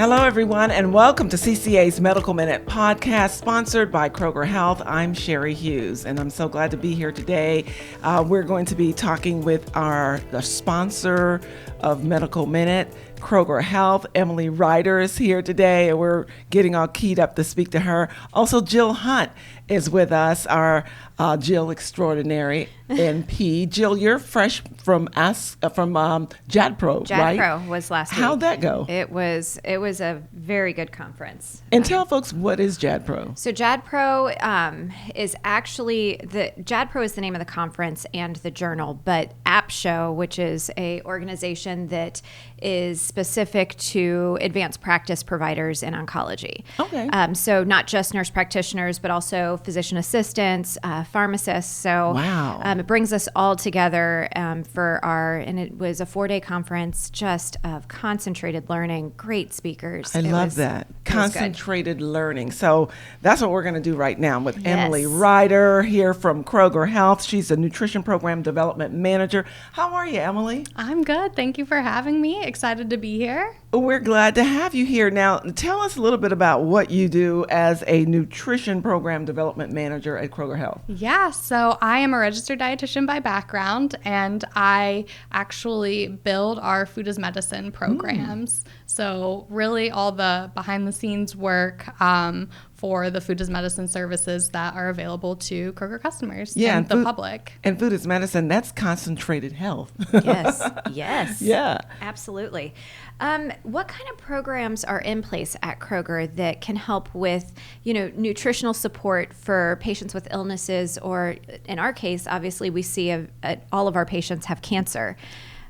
Hello, everyone, and welcome to CCA's Medical Minute podcast, sponsored by Kroger Health. I'm Sherry Hughes, and I'm so glad to be here today. We're going to be talking with the sponsor of Medical Minute, Kroger Health. Emily Ryder is here today, and we're getting all keyed up to speak to her. Also, Jill Hunt is with us, our Jill Extraordinary NP. Jill, you're fresh from JADPRO, right? JADPRO was last week. How'd that go? It was a very good conference. And tell folks, what is JADPRO? So JADPRO is actually JADPRO is the name of the conference and the journal, but AppShow, which is a organization that is specific to advanced practice providers in oncology. Okay. So not just nurse practitioners, but also physician assistants, pharmacists. So wow. It brings us all together and it was a 4-day conference just of concentrated learning, great speakers. I love that. Concentrated learning. So that's what we're going to do right now with Emily Ryder here from Kroger Health. She's a nutrition program development manager. How are you, Emily? I'm good. Thank you for having me. Excited to be here. We're glad to have you here. Now, tell us a little bit about what you do as a nutrition program development manager at Kroger Health. Yeah, so I am a registered dietitian by background, and I actually build our food as medicine programs. So really all the behind the scenes work for the food as medicine services that are available to Kroger customers and the public. And food as medicine, that's concentrated health. Yes. Yeah. Absolutely. What kind of programs are in place at Kroger that can help with, nutritional support for patients with illnesses, or in our case, obviously we see all of our patients have cancer?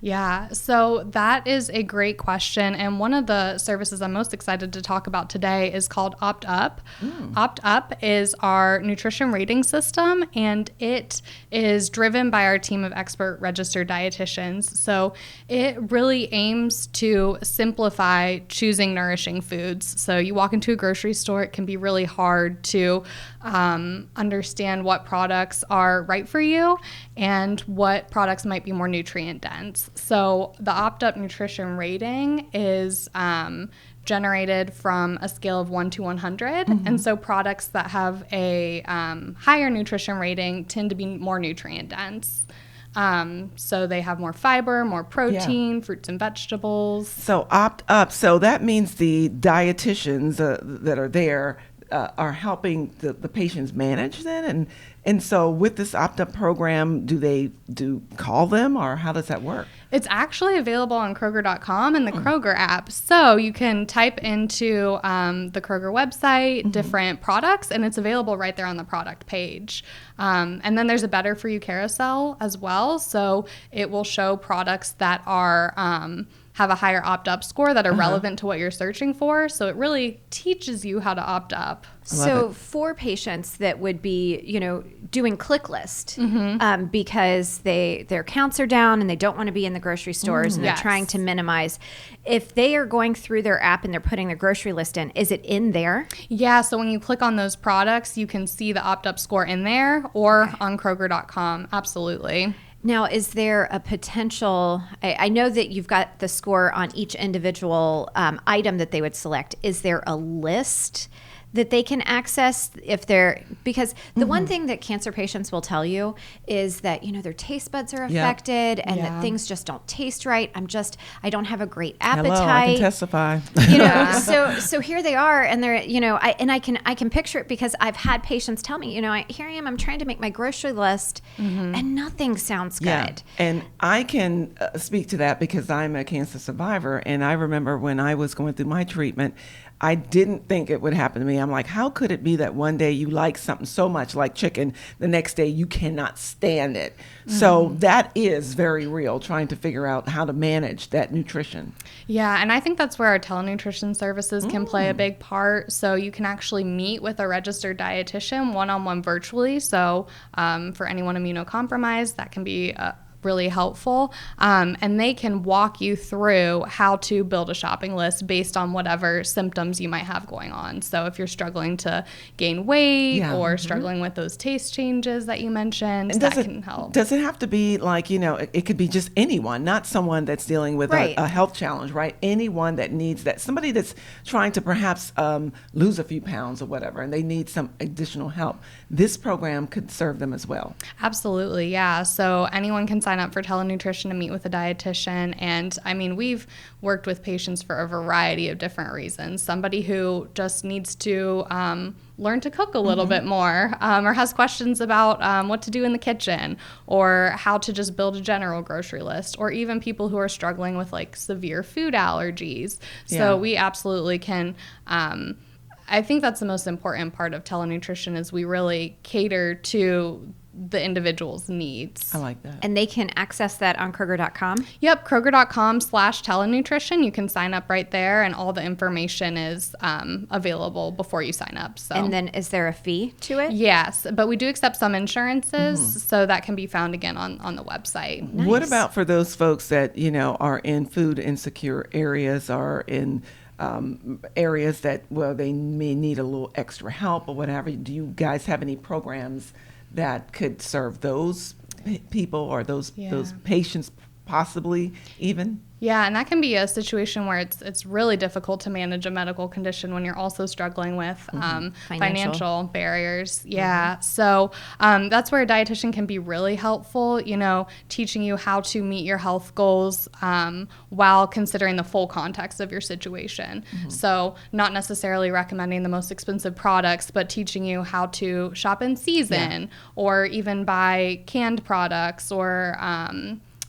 Yeah, so that is a great question. And one of the services I'm most excited to talk about today is called OptUp. OptUp is our nutrition rating system, and it is driven by our team of expert registered dietitians. So it really aims to simplify choosing nourishing foods. So you walk into a grocery store, it can be really hard to understand what products are right for you and what products might be more nutrient dense. So the OptUp nutrition rating is generated from a scale of 1 to 100. And so products that have a higher nutrition rating tend to be more nutrient dense. So they have more fiber, more protein, fruits and vegetables. So OptUp, so that means the dietitians that are there are helping the patients manage then? And so with this OptUp program, do call them, or how does that work? It's actually available on Kroger.com and the Kroger app. So you can type into the Kroger website different products, and it's available right there on the product page. And then there's a Better For You carousel as well. So it will show products that are have a higher OptUp score that are relevant to what you're searching for. So it really teaches you how to opt up. So for patients that would be, doing click list because their counts are down and they don't want to be in the grocery stores and they're trying to minimize, if they are going through their app and they're putting their grocery list in, is it in there? Yeah, so when you click on those products, you can see the OptUp score in there or on Kroger.com. Absolutely. Now, is there a potential, I know that you've got the score on each individual item that they would select. Is there a list that they can access because the one thing that cancer patients will tell you is that, their taste buds are affected and that things just don't taste right. I don't have a great appetite. Hello, I can testify. So here they are, and they're, I can picture it because I've had patients tell me, here I am, I'm trying to make my grocery list and nothing sounds good. And I can speak to that because I'm a cancer survivor, and I remember when I was going through my treatment, I didn't think it would happen to me. I'm like, how could it be that one day you like something so much like chicken, the next day you cannot stand it? So that is very real, trying to figure out how to manage that nutrition. Yeah, and I think that's where our telenutrition services can play a big part. So you can actually meet with a registered dietitian one-on-one virtually. So for anyone immunocompromised, that can be really helpful. And they can walk you through how to build a shopping list based on whatever symptoms you might have going on. So if you're struggling to gain weight or struggling with those taste changes that you mentioned, and that can help. Does it have to be like, it could be just anyone, not someone that's dealing with a health challenge, right? Anyone that needs that, somebody that's trying to perhaps lose a few pounds or whatever, and they need some additional help. This program could serve them as well. Absolutely, yeah. So anyone can sign up for telenutrition to meet with a dietitian. And I mean, we've worked with patients for a variety of different reasons. Somebody who just needs to learn to cook a little bit more, or has questions about what to do in the kitchen, or how to just build a general grocery list, or even people who are struggling with like severe food allergies. So we absolutely can. I think that's the most important part of telenutrition, is we really cater to the individual's needs. I like that. And they can access that on Kroger.com? Yep, Kroger.com/telenutrition. You can sign up right there, and all the information is available before you sign up. So. And then is there a fee to it? Yes, but we do accept some insurances, so that can be found again on the website. Nice. What about for those folks that, are in food insecure areas, or in areas that, they may need a little extra help or whatever? Do you guys have any programs that could serve those people or those patients possibly even? Yeah, and that can be a situation where it's really difficult to manage a medical condition when you're also struggling with financial barriers. Yeah, so that's where a dietitian can be really helpful, teaching you how to meet your health goals while considering the full context of your situation. So not necessarily recommending the most expensive products, but teaching you how to shop in season, or even buy canned products or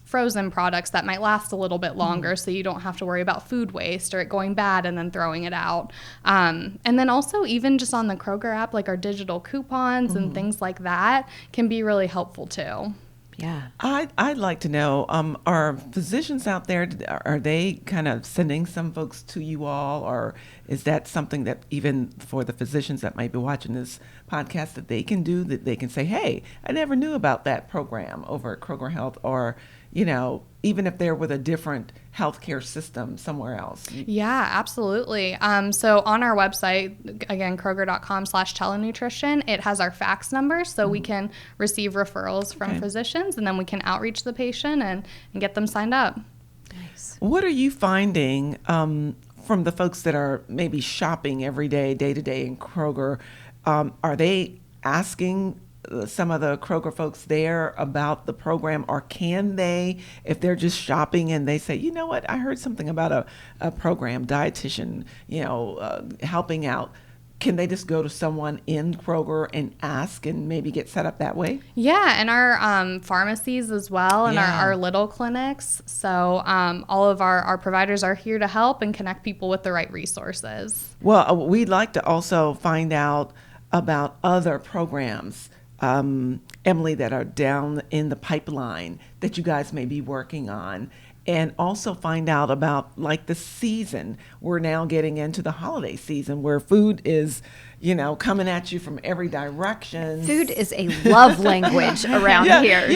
frozen products that might last a little bit longer, so you don't have to worry about food waste or it going bad and then throwing it out. And then also even just on the Kroger app, like our digital coupons and things like that can be really helpful too. Yeah. I'd like to know, are physicians out there, are they kind of sending some folks to you all, or is that something that even for the physicians that might be watching this podcast that they can do, that they can say, hey, I never knew about that program over at Kroger Health, or, even if they're with a different healthcare system somewhere else? Yeah, absolutely. So on our website, again, Kroger.com/telenutrition, it has our fax number, so we can receive referrals from physicians, and then we can outreach the patient and get them signed up. Nice. What are you finding from the folks that are maybe shopping every day to day in Kroger? Are they asking some of the Kroger folks there about the program, or can they, if they're just shopping and they say, you know what, I heard something about a program, dietitian, helping out, can they just go to someone in Kroger and ask and maybe get set up that way? Yeah, and our pharmacies as well, and our little clinics. So all of our providers are here to help and connect people with the right resources. Well, we'd like to also find out about other programs, Emily, that are down in the pipeline that you guys may be working on, and also find out about like the season. We're now getting into the holiday season where food is, coming at you from every direction. Food is a love language around here.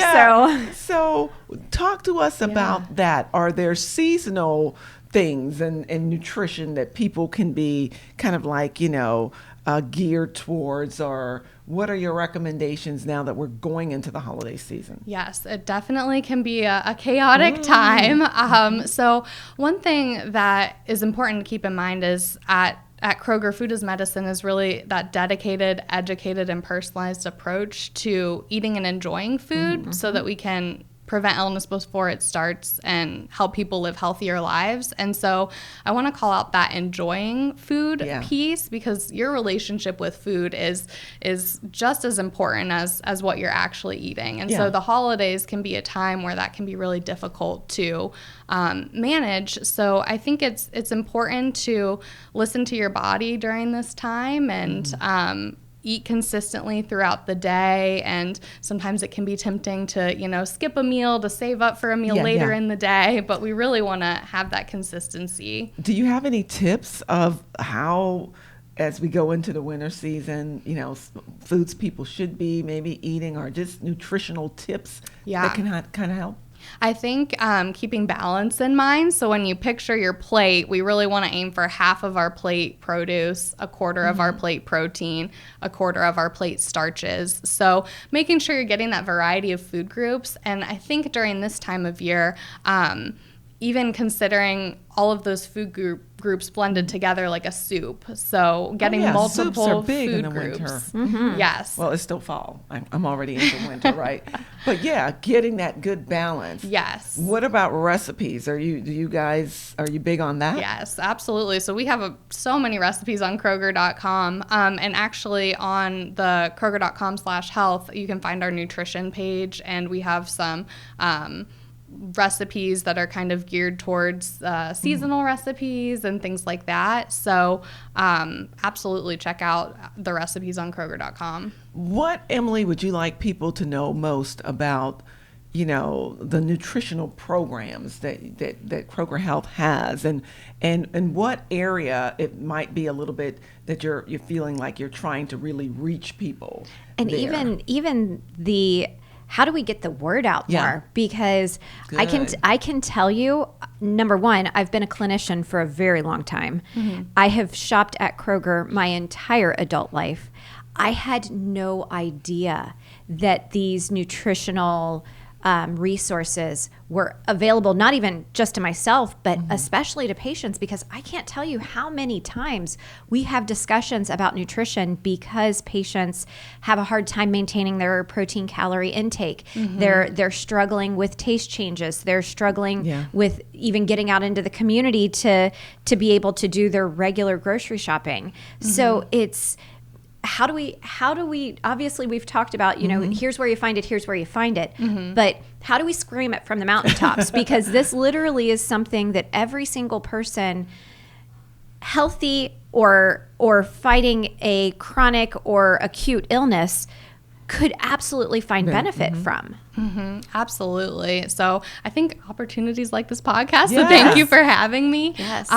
So talk to us about that. Are there seasonal things and nutrition that people can be kind of like, geared towards, or what are your recommendations now that we're going into the holiday season? Yes, it definitely can be a chaotic time. So one thing that is important to keep in mind is at Kroger, food as medicine is really that dedicated, educated, and personalized approach to eating and enjoying food so that we can prevent illness before it starts and help people live healthier lives. And so I want to call out that enjoying food piece, because your relationship with food is just as important as what you're actually eating. And so the holidays can be a time where that can be really difficult to manage. So I think it's important to listen to your body during this time and eat consistently throughout the day. And sometimes it can be tempting to, skip a meal to save up for a meal later in the day, but we really want to have that consistency. Do you have any tips of how, as we go into the winter season, foods people should be maybe eating, or just nutritional tips that can kind of help? I think keeping balance in mind. So when you picture your plate, we really want to aim for half of our plate produce, a quarter of our plate protein, a quarter of our plate starches. So making sure you're getting that variety of food groups. And I think during this time of year, even considering all of those food groups blended together like a soup. So getting multiple soups are big food in the groups. winter. Mm-hmm. Yes. Well, it's still fall. I'm already into winter, right? But yeah, getting that good balance. Yes. What about recipes? Are you big on that? Yes, absolutely. So we have so many recipes on Kroger.com, and actually on the Kroger.com/health, you can find our nutrition page, and we have some recipes that are kind of geared towards seasonal recipes and things like that. So absolutely check out the recipes on Kroger.com. What, Emily, would you like people to know most about, the nutritional programs that Kroger Health has, and what area it might be a little bit that you're feeling like you're trying to really reach people? And there? even the how do we get the word out more? Because I can tell you, number one, I've been a clinician for a very long time. Mm-hmm. I have shopped at Kroger my entire adult life. I had no idea that these nutritional resources were available, not even just to myself, but especially to patients, because I can't tell you how many times we have discussions about nutrition because patients have a hard time maintaining their protein calorie intake. They're struggling with taste changes. They're struggling with even getting out into the community to be able to do their regular grocery shopping. So it's how do we obviously we've talked about, here's where you find it, but how do we scream it from the mountaintops? Because this literally is something that every single person, healthy or fighting a chronic or acute illness, could absolutely find benefit from. Absolutely. So I think opportunities like this podcast, so thank you for having me. Yes.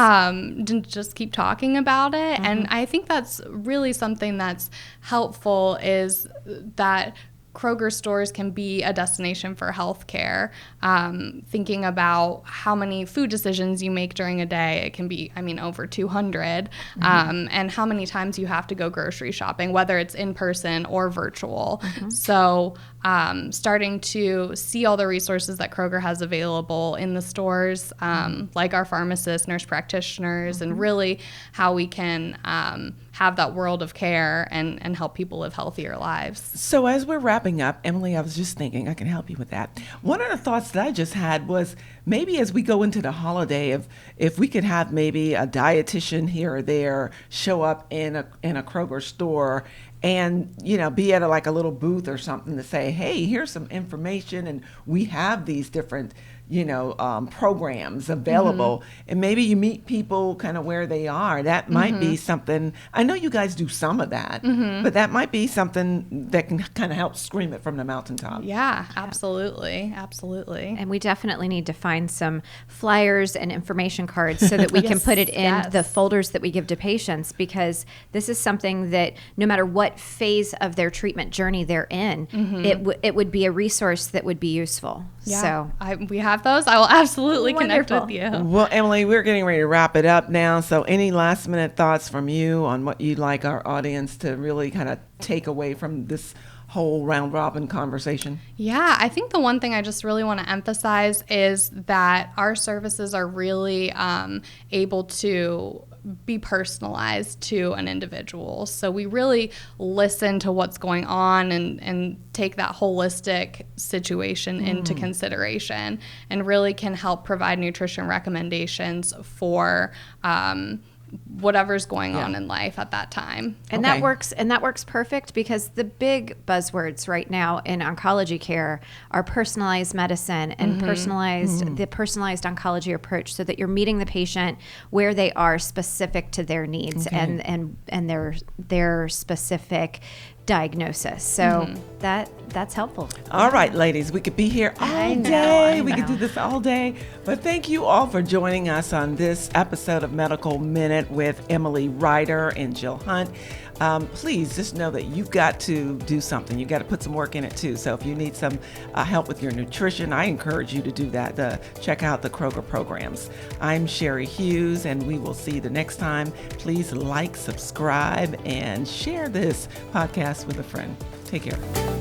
Just keep talking about it. And I think that's really something that's helpful, is that Kroger stores can be a destination for healthcare. Thinking about how many food decisions you make during a day, it can be, over 200, and how many times you have to go grocery shopping, whether it's in person or virtual. So starting to see all the resources that Kroger has available in the stores, like our pharmacists, nurse practitioners, and really how we can have that world of care and help people live healthier lives. So as we're wrapping up, Emily, I was just thinking I can help you with that. One of the thoughts that I just had was maybe as we go into the holiday, if we could have maybe a dietitian here or there show up in a Kroger store and be at a little booth or something to say, hey, here's some information, and we have these different programs available, and maybe you meet people kind of where they are. That might be something. I know you guys do some of that, but that might be something that can kind of help scream it from the mountaintop. Yeah, absolutely. And we definitely need to find some flyers and information cards so that we can put it in the folders that we give to patients, because this is something that no matter what phase of their treatment journey they're in, it would be a resource that would be useful. Yeah, so we have those. I will absolutely connect with you. Well, Emily, we're getting ready to wrap it up now. So any last minute thoughts from you on what you'd like our audience to really kind of take away from this whole round robin conversation? Yeah, I think the one thing I just really want to emphasize is that our services are really able to be personalized to an individual. So we really listen to what's going on and take that holistic situation into consideration, and really can help provide nutrition recommendations for whatever's going on in life at that time. And that works perfect, because the big buzzwords right now in oncology care are personalized medicine and the personalized oncology approach, so that you're meeting the patient where they are, specific to their needs and their specific diagnosis. So that's helpful. All right, ladies, we could be here all day. We could do this all day. But thank you all for joining us on this episode of Medical Minute with Emily Ryder and Jill Hunt. please just know that you've got to do something. You've got to put some work in it too. So if you need some help with your nutrition, I encourage you to do that. Check out the Kroger programs. I'm Sherry Hughes, and we will see you the next time. Please like, subscribe, and share this podcast with a friend. Take care.